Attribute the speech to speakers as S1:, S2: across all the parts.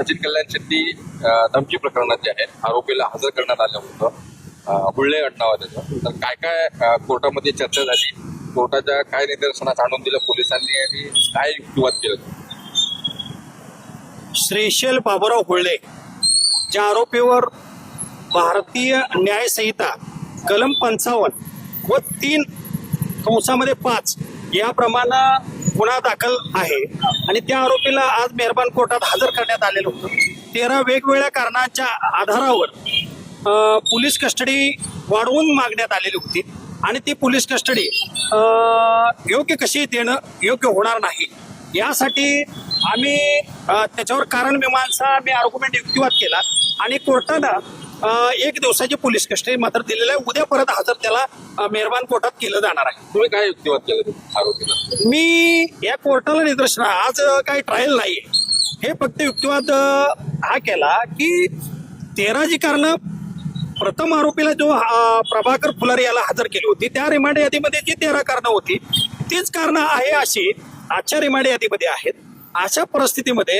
S1: सचिन कल्याण शेट्टी धमकी प्रकरणात जे आहे आरोपीला हजर करण्यात आलं होतं, हुळ्ळे आडनाव आहे त्याचं. तर काय काय कोर्टामध्ये चर्चा झाली, कोर्टाच्या काय निदर्शनास आणून दिलं पोलिसांनी आणि काय युक्तिवाद केलं?
S2: श्रीशैल बाबुराव हुळ्ळे ज्या आरोपीवर भारतीय न्याय संहिता कलम 55 व 3(5) याप्रमाणे गुन्हा दाखल आहे आणि त्या आरोपीला आज मेहरबान कोर्टात हजर करण्यात आलेलं होतं. 13 वेगवेगळ्या कारणांच्या आधारावर पोलीस कस्टडी वाढवून मागण्यात आलेली होती आणि ती पोलीस कस्टडी योग्य कशी देणं योग्य होणार नाही यासाठी आम्ही त्याच्यावर कारण मीमांसा आम्ही आर्ग्युमेंट युक्तिवाद केला आणि कोर्टानं 1 दिवसाची पोलीस कस्टडी मात्र दिलेलं आहे. उद्या परत हजर त्याला मेहरबान कोर्टात केलं जाणार आहे.
S1: तुम्ही काय युक्तिवाद केलं आरोपीला?
S2: मी या कोर्टाला निदर्शन आज काही ट्रायल नाही, हे फक्त युक्तिवाद हा केला की 13 जी कारणं प्रथम आरोपीला जो प्रभाकर फुलारी याला हजर केली होती त्या रिमांड यादीमध्ये जी 13 कारणं होती तीच कारणं आहे अशी आजच्या रिमांड यादीमध्ये आहेत. अशा परिस्थितीमध्ये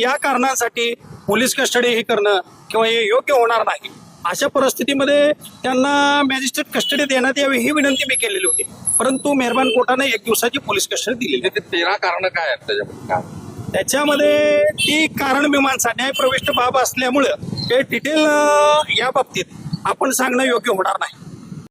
S2: या कारणांसाठी पोलीस कस्टडी हे करणं किंवा हे योग्य होणार नाही. अशा परिस्थितीमध्ये त्यांना मॅजिस्ट्रेट कस्टडी देण्यात यावी ही विनंती मी केलेली होती, परंतु मेहरबान कोर्टाने 1 दिवसाची पोलीस कस्टडी दिलेली.
S1: ते 13 कारणं काय आहेत त्याच्यामध्ये? काय
S2: त्याच्यामध्ये ती कारण मीमांसा न्यायप्रविष्ट बाब असल्यामुळं हे डिटेल या बाबतीत आपण सांगणं योग्य होणार नाही.